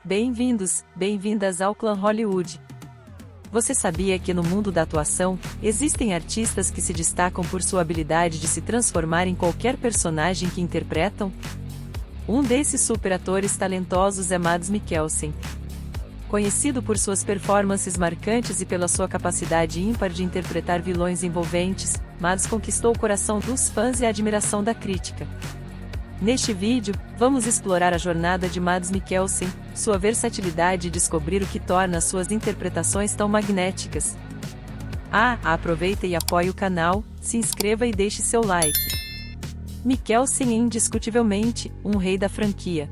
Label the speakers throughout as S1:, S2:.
S1: Bem-vindos, bem-vindas ao clã Hollywood. Você sabia que no mundo da atuação, existem artistas que se destacam por sua habilidade de se transformar em qualquer personagem que interpretam? Um desses super-atores talentosos é Mads Mikkelsen. Conhecido por suas performances marcantes e pela sua capacidade ímpar de interpretar vilões envolventes, Mads conquistou o coração dos fãs e a admiração da crítica. Neste vídeo, vamos explorar a jornada de Mads Mikkelsen, sua versatilidade e descobrir o que torna suas interpretações tão magnéticas. Aproveita e apoie o canal, se inscreva e deixe seu like. Mikkelsen é indiscutivelmente um rei da franquia.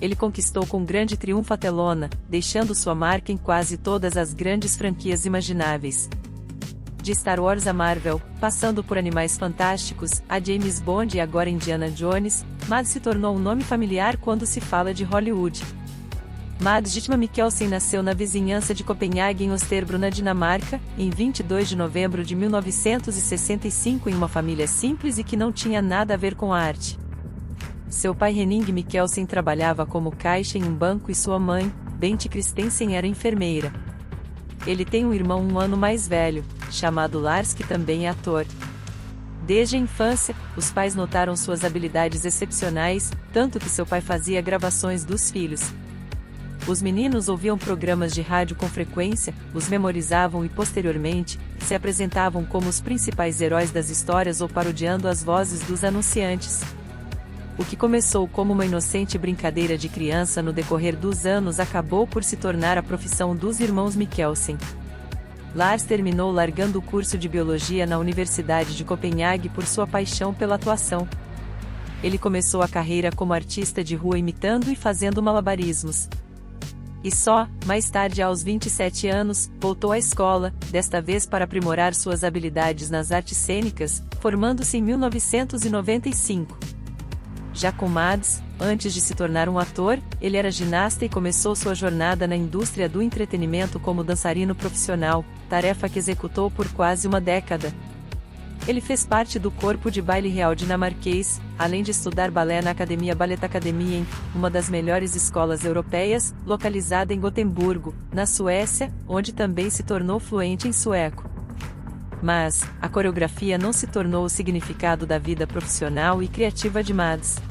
S1: Ele conquistou com grande triunfo a telona, deixando sua marca em quase todas as grandes franquias imagináveis. De Star Wars a Marvel, passando por Animais Fantásticos, a James Bond e agora Indiana Jones, Mads se tornou um nome familiar quando se fala de Hollywood. Mads Dietmar Mikkelsen nasceu na vizinhança de Copenhague em Österbro, na Dinamarca, em 22 de novembro de 1965 em uma família simples e que não tinha nada a ver com a arte. Seu pai Henning Mikkelsen trabalhava como caixa em um banco e sua mãe, Bente Christensen, era enfermeira. Ele tem um irmão um ano mais velho, chamado Lars, que também é ator. Desde a infância, os pais notaram suas habilidades excepcionais, tanto que seu pai fazia gravações dos filhos. Os meninos ouviam programas de rádio com frequência, os memorizavam e posteriormente, se apresentavam como os principais heróis das histórias ou parodiando as vozes dos anunciantes. O que começou como uma inocente brincadeira de criança no decorrer dos anos acabou por se tornar a profissão dos irmãos Mikkelsen. Lars terminou largando o curso de biologia na Universidade de Copenhague por sua paixão pela atuação. Ele começou a carreira como artista de rua imitando e fazendo malabarismos. E só, mais tarde aos 27 anos, voltou à escola, desta vez para aprimorar suas habilidades nas artes cênicas, formando-se em 1995. Já com Mads, antes de se tornar um ator, ele era ginasta e começou sua jornada na indústria do entretenimento como dançarino profissional, tarefa que executou por quase uma década. Ele fez parte do corpo de baile real dinamarquês, além de estudar balé na Academia Ballettakademien, uma das melhores escolas europeias, localizada em Gotemburgo, na Suécia, onde também se tornou fluente em sueco. Mas, a coreografia não se tornou o significado da vida profissional e criativa de Mads.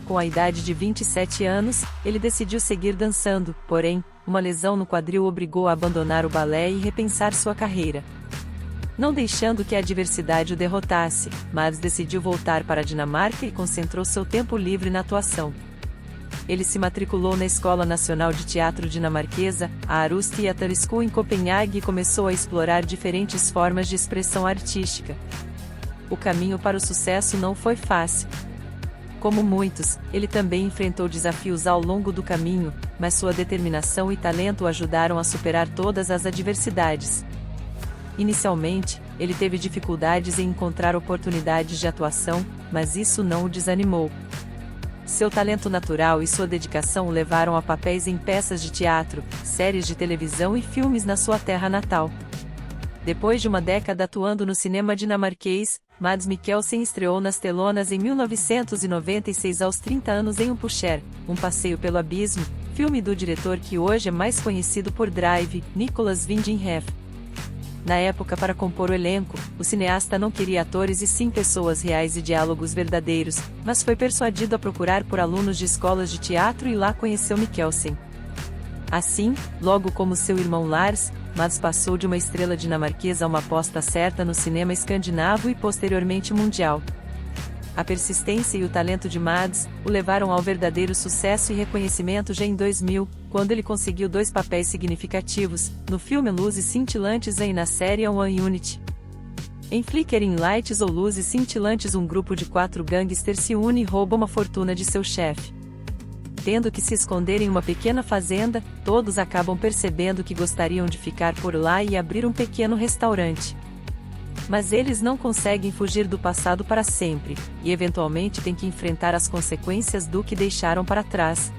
S1: Com a idade de 27 anos, ele decidiu seguir dançando, porém, uma lesão no quadril obrigou a abandonar o balé e repensar sua carreira. Não deixando que a adversidade o derrotasse, Mads decidiu voltar para a Dinamarca e concentrou seu tempo livre na atuação. Ele se matriculou na Escola Nacional de Teatro Dinamarquesa, a Aarhus Theater School em Copenhague, e começou a explorar diferentes formas de expressão artística. O caminho para o sucesso não foi fácil. Como muitos, ele também enfrentou desafios ao longo do caminho, mas sua determinação e talento o ajudaram a superar todas as adversidades. Inicialmente, ele teve dificuldades em encontrar oportunidades de atuação, mas isso não o desanimou. Seu talento natural e sua dedicação o levaram a papéis em peças de teatro, séries de televisão e filmes na sua terra natal. Depois de uma década atuando no cinema dinamarquês, Mads Mikkelsen estreou nas telonas em 1996 aos 30 anos em Um Pusher, Um Passeio pelo Abismo, filme do diretor que hoje é mais conhecido por Drive, Nicolas Winding Refn. Na época, para compor o elenco, o cineasta não queria atores e sim pessoas reais e diálogos verdadeiros, mas foi persuadido a procurar por alunos de escolas de teatro e lá conheceu Mikkelsen. Assim, logo como seu irmão Lars, Mads passou de uma estrela dinamarquesa a uma aposta certa no cinema escandinavo e posteriormente mundial. A persistência e o talento de Mads o levaram ao verdadeiro sucesso e reconhecimento já em 2000, quando ele conseguiu 2 papéis significativos, no filme Luzes Cintilantes e na série One Unit. Em Flickering Lights ou Luzes Cintilantes, um grupo de 4 gangsters se une e rouba uma fortuna de seu chefe. Tendo que se esconder em uma pequena fazenda, todos acabam percebendo que gostariam de ficar por lá e abrir um pequeno restaurante. Mas eles não conseguem fugir do passado para sempre, e eventualmente têm que enfrentar as consequências do que deixaram para trás.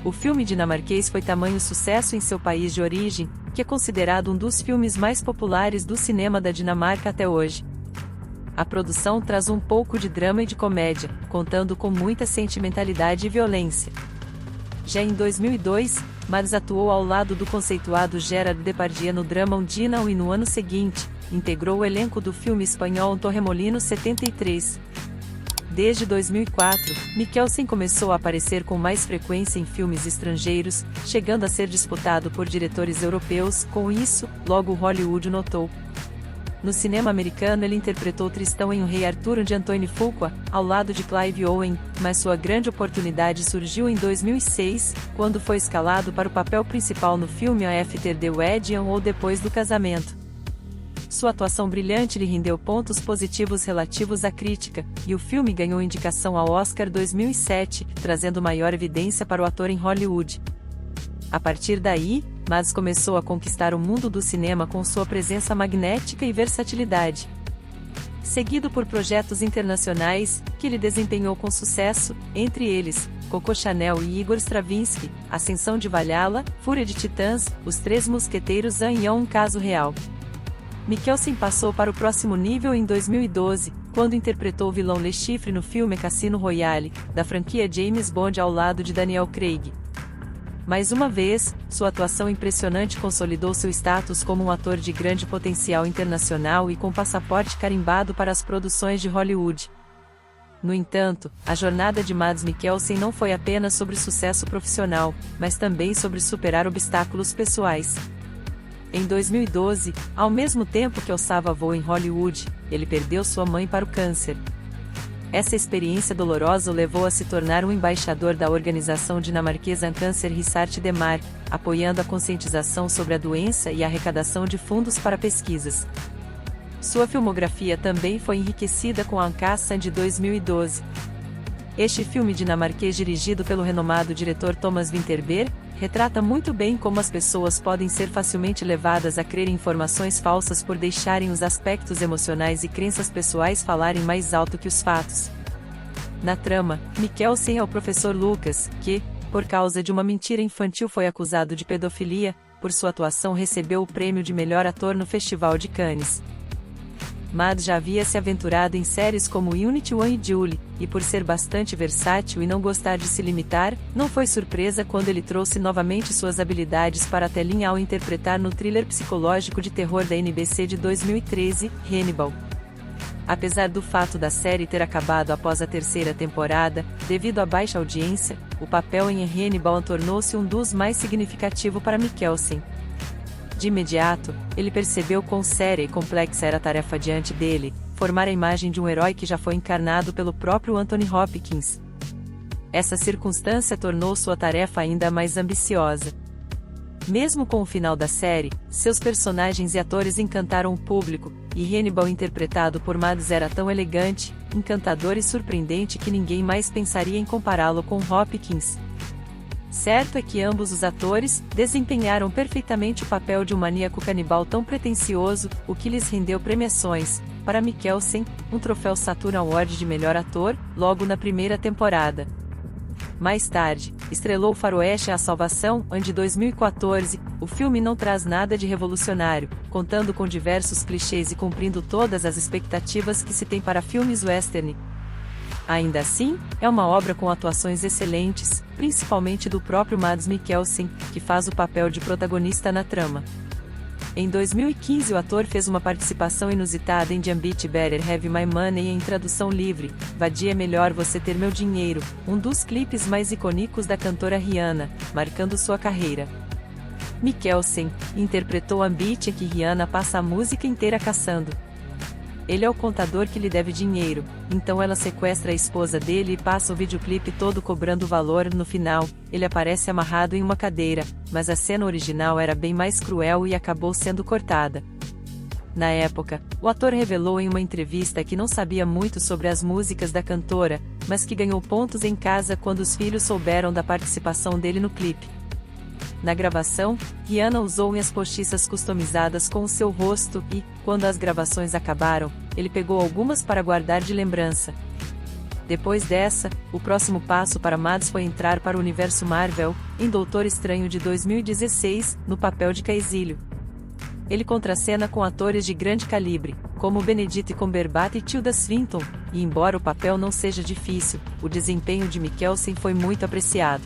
S1: O filme dinamarquês foi tamanho sucesso em seu país de origem, que é considerado um dos filmes mais populares do cinema da Dinamarca até hoje. A produção traz um pouco de drama e de comédia, contando com muita sentimentalidade e violência. Já em 2002, Mads atuou ao lado do conceituado Gerard Depardieu no drama Undina e no ano seguinte, integrou o elenco do filme espanhol Torremolinos 73. Desde 2004, Mikkelsen começou a aparecer com mais frequência em filmes estrangeiros, chegando a ser disputado por diretores europeus. Com isso, logo Hollywood o notou. No cinema americano ele interpretou Tristão em O Rei Arturo de Antoine Fuqua, ao lado de Clive Owen, mas sua grande oportunidade surgiu em 2006, quando foi escalado para o papel principal no filme After the Wedding ou Depois do Casamento. Sua atuação brilhante lhe rendeu pontos positivos relativos à crítica, e o filme ganhou indicação ao Oscar 2007, trazendo maior evidência para o ator em Hollywood. A partir daí, Mads começou a conquistar o mundo do cinema com sua presença magnética e versatilidade. Seguido por projetos internacionais, que ele desempenhou com sucesso, entre eles, Coco Chanel e Igor Stravinsky, Ascensão de Valhalla, Fúria de Titãs, Os Três Mosqueteiros e Um Caso Real. Mikkelsen passou para o próximo nível em 2012, quando interpretou o vilão Le Chiffre no filme Cassino Royale, da franquia James Bond ao lado de Daniel Craig. Mais uma vez, sua atuação impressionante consolidou seu status como um ator de grande potencial internacional e com passaporte carimbado para as produções de Hollywood. No entanto, a jornada de Mads Mikkelsen não foi apenas sobre sucesso profissional, mas também sobre superar obstáculos pessoais. Em 2012, ao mesmo tempo que alçava voo em Hollywood, ele perdeu sua mãe para o câncer. Essa experiência dolorosa o levou a se tornar um embaixador da organização dinamarquesa Cancer Research Demar, apoiando a conscientização sobre a doença e a arrecadação de fundos para pesquisas. Sua filmografia também foi enriquecida com Ankassen de 2012. Este filme dinamarquês, dirigido pelo renomado diretor Thomas Vinterberg, retrata muito bem como as pessoas podem ser facilmente levadas a crer em informações falsas por deixarem os aspectos emocionais e crenças pessoais falarem mais alto que os fatos. Na trama, Mikkelsen é o professor Lucas, que, por causa de uma mentira infantil, foi acusado de pedofilia. Por sua atuação recebeu o prêmio de melhor ator no Festival de Cannes. Mads já havia se aventurado em séries como Unit 1 e Julie, e por ser bastante versátil e não gostar de se limitar, não foi surpresa quando ele trouxe novamente suas habilidades para a telinha ao interpretar no thriller psicológico de terror da NBC de 2013, Hannibal. Apesar do fato da série ter acabado após a terceira temporada, devido à baixa audiência, o papel em Hannibal tornou-se um dos mais significativos para Mikkelsen. De imediato, ele percebeu quão séria e complexa era a tarefa diante dele, formar a imagem de um herói que já foi encarnado pelo próprio Anthony Hopkins. Essa circunstância tornou sua tarefa ainda mais ambiciosa. Mesmo com o final da série, seus personagens e atores encantaram o público, e Hannibal interpretado por Mads era tão elegante, encantador e surpreendente que ninguém mais pensaria em compará-lo com Hopkins. Certo é que ambos os atores desempenharam perfeitamente o papel de um maníaco canibal tão pretensioso, o que lhes rendeu premiações. Para Mikkelsen, um troféu Saturn Award de melhor ator, logo na primeira temporada. Mais tarde, estrelou Faroeste: A Salvação, de 2014. O filme não traz nada de revolucionário, contando com diversos clichês e cumprindo todas as expectativas que se tem para filmes western. Ainda assim, é uma obra com atuações excelentes, principalmente do próprio Mads Mikkelsen, que faz o papel de protagonista na trama. Em 2015 o ator fez uma participação inusitada em Jambit Better Have My Money em tradução livre, Vadia Melhor Você Ter Meu Dinheiro, um dos clipes mais icônicos da cantora Rihanna, marcando sua carreira. Mikkelsen interpretou Ambit, em que Rihanna passa a música inteira caçando. Ele é o contador que lhe deve dinheiro, então ela sequestra a esposa dele e passa o videoclipe todo cobrando valor. No final, ele aparece amarrado em uma cadeira, mas a cena original era bem mais cruel e acabou sendo cortada. Na época, o ator revelou em uma entrevista que não sabia muito sobre as músicas da cantora, mas que ganhou pontos em casa quando os filhos souberam da participação dele no clipe. Na gravação, Rihanna usou unhas postiças customizadas com o seu rosto e, quando as gravações acabaram, ele pegou algumas para guardar de lembrança. Depois dessa, o próximo passo para Mads foi entrar para o universo Marvel, em Doutor Estranho de 2016, no papel de Caecilius. Ele contracena com atores de grande calibre, como Benedict Cumberbatch e Tilda Swinton, e embora o papel não seja difícil, o desempenho de Mikkelsen foi muito apreciado.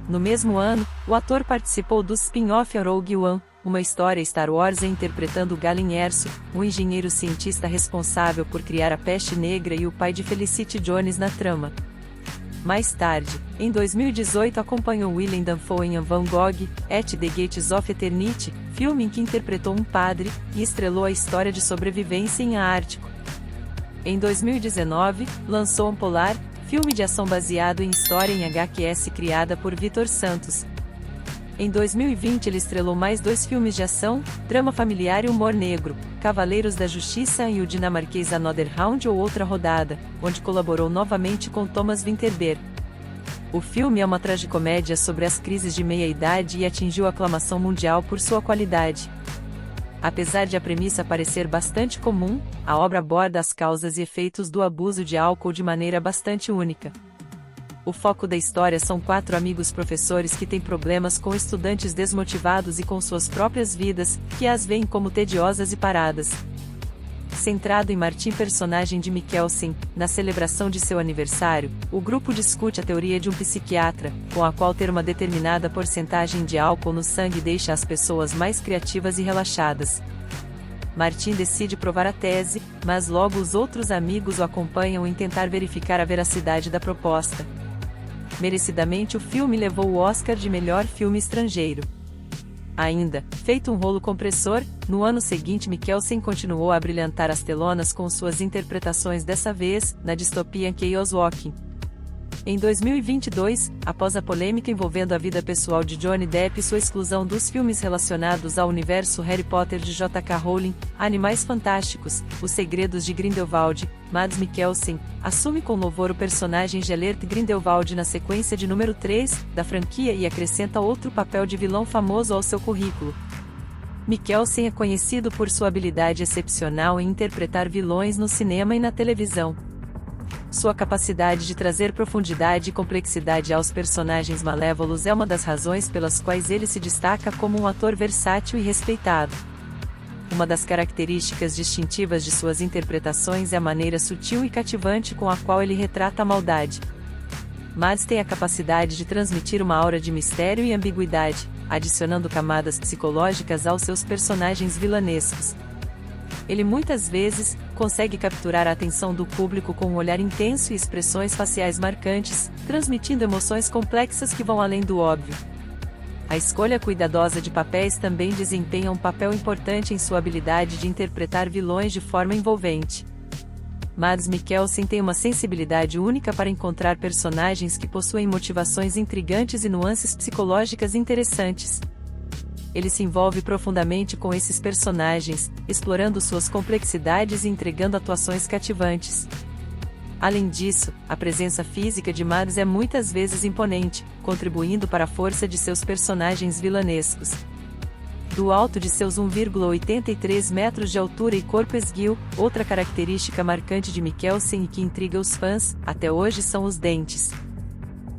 S1: No mesmo ano, o ator participou do spin-off Rogue One, uma história Star Wars interpretando Galen Erso, um engenheiro cientista responsável por criar a peste negra e o pai de Felicity Jones na trama. Mais tarde, em 2018 acompanhou Willem Dafoe em Van Gogh, at the Gates of Eternity, filme em que interpretou um padre, e estrelou a história de sobrevivência em Ártico. Em 2019, lançou Polar, filme de ação baseado em história em HQS criada por Vitor Santos. Em 2020 ele estrelou mais 2 filmes de ação, drama familiar e humor negro, Cavaleiros da Justiça e o dinamarquês Another Round ou Outra Rodada, onde colaborou novamente com Thomas Vinterberg. O filme é uma tragicomédia sobre as crises de meia-idade e atingiu aclamação mundial por sua qualidade. Apesar de a premissa parecer bastante comum, a obra aborda as causas e efeitos do abuso de álcool de maneira bastante única. O foco da história são 4 amigos professores que têm problemas com estudantes desmotivados e com suas próprias vidas, que as veem como tediosas e paradas. Centrado em Martin, personagem de Mikkelsen, na celebração de seu aniversário, o grupo discute a teoria de um psiquiatra, com a qual ter uma determinada porcentagem de álcool no sangue deixa as pessoas mais criativas e relaxadas. Martin decide provar a tese, mas logo os outros amigos o acompanham em tentar verificar a veracidade da proposta. Merecidamente o filme levou o Oscar de melhor filme estrangeiro. Ainda, feito um rolo compressor, no ano seguinte Mikkelsen continuou a brilhantar as telonas com suas interpretações, dessa vez, na distopia Chaos Walking. Em 2022, após a polêmica envolvendo a vida pessoal de Johnny Depp e sua exclusão dos filmes relacionados ao universo Harry Potter de J.K. Rowling, Animais Fantásticos, Os Segredos de Grindelwald, Mads Mikkelsen assume com louvor o personagem Gellert Grindelwald na sequência de número 3 da franquia e acrescenta outro papel de vilão famoso ao seu currículo. Mikkelsen é conhecido por sua habilidade excepcional em interpretar vilões no cinema e na televisão. Sua capacidade de trazer profundidade e complexidade aos personagens malévolos é uma das razões pelas quais ele se destaca como um ator versátil e respeitado. Uma das características distintivas de suas interpretações é a maneira sutil e cativante com a qual ele retrata a maldade. Mads tem a capacidade de transmitir uma aura de mistério e ambiguidade, adicionando camadas psicológicas aos seus personagens vilanescos. Ele muitas vezes consegue capturar a atenção do público com um olhar intenso e expressões faciais marcantes, transmitindo emoções complexas que vão além do óbvio. A escolha cuidadosa de papéis também desempenha um papel importante em sua habilidade de interpretar vilões de forma envolvente. Mads Mikkelsen tem uma sensibilidade única para encontrar personagens que possuem motivações intrigantes e nuances psicológicas interessantes. Ele se envolve profundamente com esses personagens, explorando suas complexidades e entregando atuações cativantes. Além disso, a presença física de Mads é muitas vezes imponente, contribuindo para a força de seus personagens vilanescos. Do alto de seus 1,83 metros de altura e corpo esguio, outra característica marcante de Mikkelsen e que intriga os fãs, até hoje, são os dentes.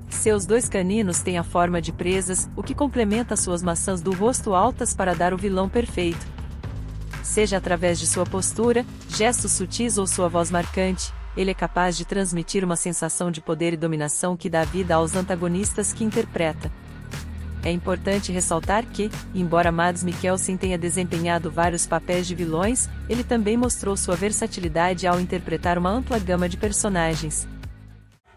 S1: Seus 2 caninos têm a forma de presas, o que complementa suas maçãs do rosto altas para dar o vilão perfeito. Seja através de sua postura, gestos sutis ou sua voz marcante, ele é capaz de transmitir uma sensação de poder e dominação que dá vida aos antagonistas que interpreta. É importante ressaltar que, embora Mads Mikkelsen tenha desempenhado vários papéis de vilões, ele também mostrou sua versatilidade ao interpretar uma ampla gama de personagens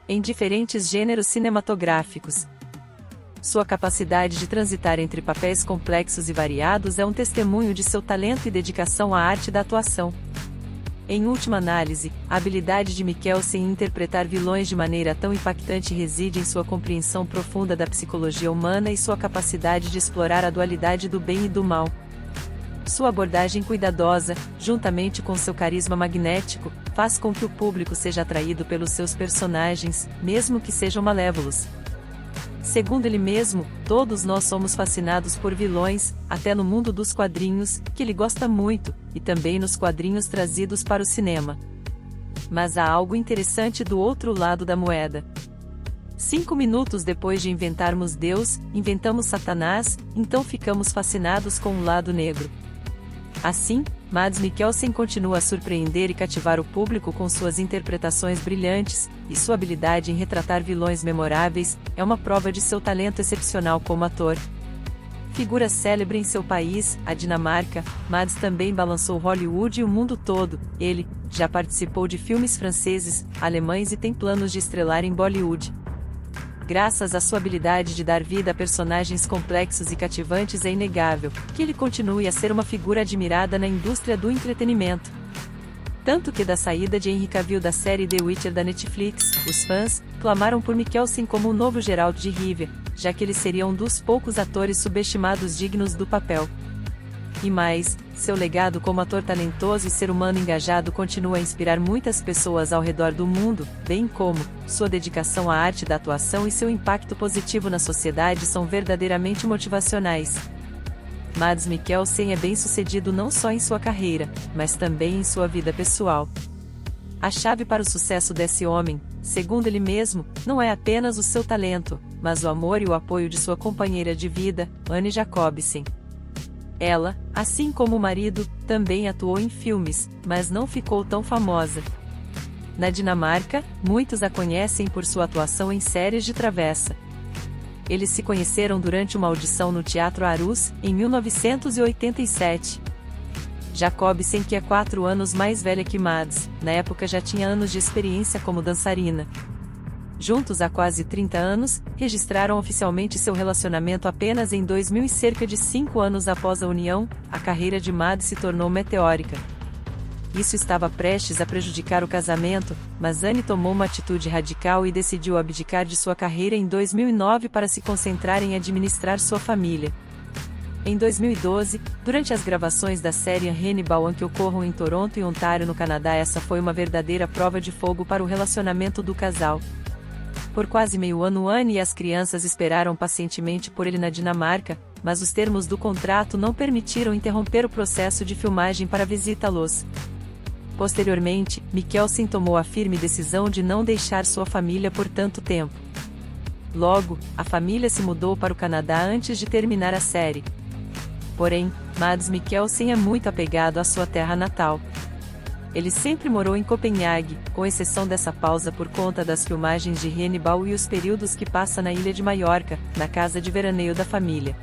S1: em diferentes gêneros cinematográficos. Sua capacidade de transitar entre papéis complexos e variados é um testemunho de seu talento e dedicação à arte da atuação. Em última análise, a habilidade de Mikkelsen em interpretar vilões de maneira tão impactante reside em sua compreensão profunda da psicologia humana e sua capacidade de explorar a dualidade do bem e do mal. Sua abordagem cuidadosa, juntamente com seu carisma magnético, faz com que o público seja atraído pelos seus personagens, mesmo que sejam malévolos. Segundo ele mesmo, todos nós somos fascinados por vilões, até no mundo dos quadrinhos, que ele gosta muito, e também nos quadrinhos trazidos para o cinema. Mas há algo interessante do outro lado da moeda. 5 minutos depois de inventarmos Deus, inventamos Satanás, então ficamos fascinados com o lado negro. Assim, Mads Mikkelsen continua a surpreender e cativar o público com suas interpretações brilhantes, e sua habilidade em retratar vilões memoráveis é uma prova de seu talento excepcional como ator. Figura célebre em seu país, a Dinamarca, Mads também balançou Hollywood e o mundo todo. Ele já participou de filmes franceses, alemães e tem planos de estrelar em Bollywood. Graças à sua habilidade de dar vida a personagens complexos e cativantes, é inegável que ele continue a ser uma figura admirada na indústria do entretenimento. Tanto que da saída de Henry Cavill da série The Witcher da Netflix, os fãs clamaram por Mikkelsen como o novo Geralt de Rivia, já que ele seria um dos poucos atores subestimados dignos do papel. E mais, seu legado como ator talentoso e ser humano engajado continua a inspirar muitas pessoas ao redor do mundo, bem como sua dedicação à arte da atuação e seu impacto positivo na sociedade são verdadeiramente motivacionais. Mads Mikkelsen é bem-sucedido não só em sua carreira, mas também em sua vida pessoal. A chave para o sucesso desse homem, segundo ele mesmo, não é apenas o seu talento, mas o amor e o apoio de sua companheira de vida, Anne Jacobsen. Ela, assim como o marido, também atuou em filmes, mas não ficou tão famosa. Na Dinamarca, muitos a conhecem por sua atuação em séries de travessa. Eles se conheceram durante uma audição no Teatro Aarhus, em 1987. Jacobsen, que é 4 anos mais velha que Mads, na época já tinha anos de experiência como dançarina. Juntos há quase 30 anos, registraram oficialmente seu relacionamento apenas em 2000 e cerca de 5 anos após a união, a carreira de Mads se tornou meteórica. Isso estava prestes a prejudicar o casamento, mas Anne tomou uma atitude radical e decidiu abdicar de sua carreira em 2009 para se concentrar em administrar sua família. Em 2012, durante as gravações da série Hannibal que ocorram em Toronto e Ontário no Canadá, essa foi uma verdadeira prova de fogo para o relacionamento do casal. Por quase meio ano, Anne e as crianças esperaram pacientemente por ele na Dinamarca, mas os termos do contrato não permitiram interromper o processo de filmagem para visitá-los. Posteriormente, Mikkelsen tomou a firme decisão de não deixar sua família por tanto tempo. Logo, a família se mudou para o Canadá antes de terminar a série. Porém, Mads Mikkelsen é muito apegado à sua terra natal. Ele sempre morou em Copenhague, com exceção dessa pausa por conta das filmagens de Hannibal e os períodos que passa na ilha de Maiorca, na casa de veraneio da família.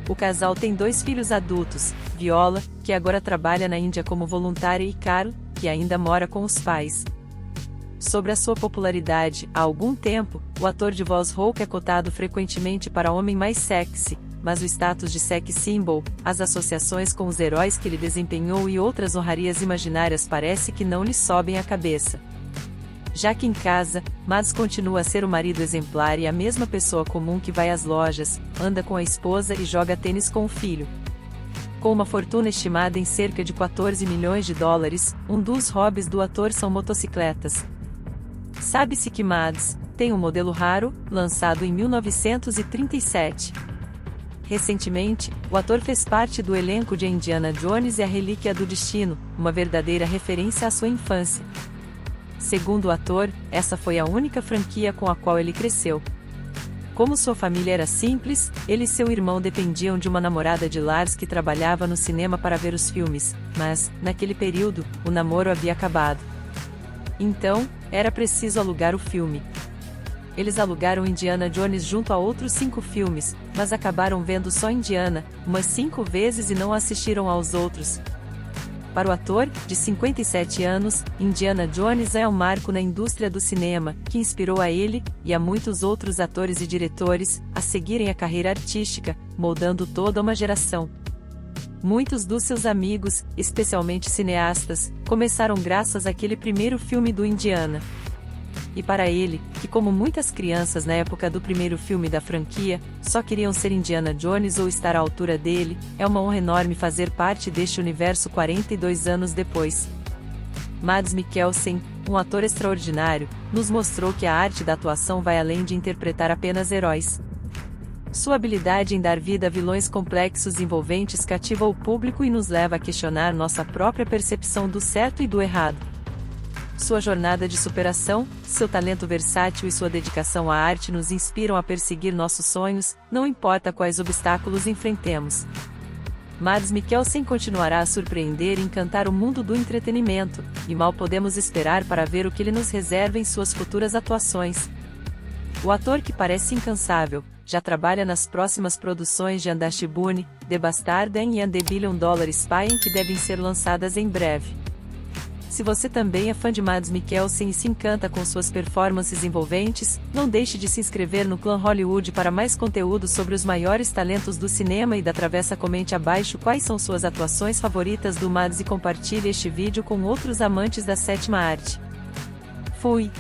S1: O casal tem 2 filhos adultos, Viola, que agora trabalha na Índia como voluntária, e Carl, que ainda mora com os pais. Sobre a sua popularidade, há algum tempo, o ator de voz rouca é cotado frequentemente para homem mais sexy, mas o status de sex symbol, as associações com os heróis que ele desempenhou e outras honrarias imaginárias parece que não lhe sobem à cabeça. Já que em casa, Mads continua a ser o marido exemplar e a mesma pessoa comum que vai às lojas, anda com a esposa e joga tênis com o filho. Com uma fortuna estimada em cerca de 14 milhões de dólares, um dos hobbies do ator são motocicletas. Sabe-se que Mads tem um modelo raro, lançado em 1937. Recentemente, o ator fez parte do elenco de Indiana Jones e a Relíquia do Destino, uma verdadeira referência à sua infância. Segundo o ator, essa foi a única franquia com a qual ele cresceu. Como sua família era simples, ele e seu irmão dependiam de uma namorada de Lars que trabalhava no cinema para ver os filmes, mas, naquele período, o namoro havia acabado. Então, era preciso alugar o filme. Eles alugaram Indiana Jones junto a outros 5 filmes, mas acabaram vendo só Indiana, umas 5 vezes e não assistiram aos outros. Para o ator, de 57 anos, Indiana Jones é um marco na indústria do cinema, que inspirou a ele, e a muitos outros atores e diretores, a seguirem a carreira artística, moldando toda uma geração. Muitos dos seus amigos, especialmente cineastas, começaram graças àquele primeiro filme do Indiana. E para ele, que como muitas crianças na época do primeiro filme da franquia, só queriam ser Indiana Jones ou estar à altura dele, é uma honra enorme fazer parte deste universo 42 anos depois. Mads Mikkelsen, um ator extraordinário, nos mostrou que a arte da atuação vai além de interpretar apenas heróis. Sua habilidade em dar vida a vilões complexos e envolventes cativa o público e nos leva a questionar nossa própria percepção do certo e do errado. Sua jornada de superação, seu talento versátil e sua dedicação à arte nos inspiram a perseguir nossos sonhos, não importa quais obstáculos enfrentemos. Mads Mikkelsen continuará a surpreender e encantar o mundo do entretenimento, e mal podemos esperar para ver o que ele nos reserva em suas futuras atuações. O ator, que parece incansável, já trabalha nas próximas produções de Andashibune, The Bastard and The Billion Dollar Spy, que devem ser lançadas em breve. Se você também é fã de Mads Mikkelsen e se encanta com suas performances envolventes, não deixe de se inscrever no Clã Hollywood para mais conteúdo sobre os maiores talentos do cinema e da Travessa. Comente abaixo quais são suas atuações favoritas do Mads e compartilhe este vídeo com outros amantes da sétima arte. Fui!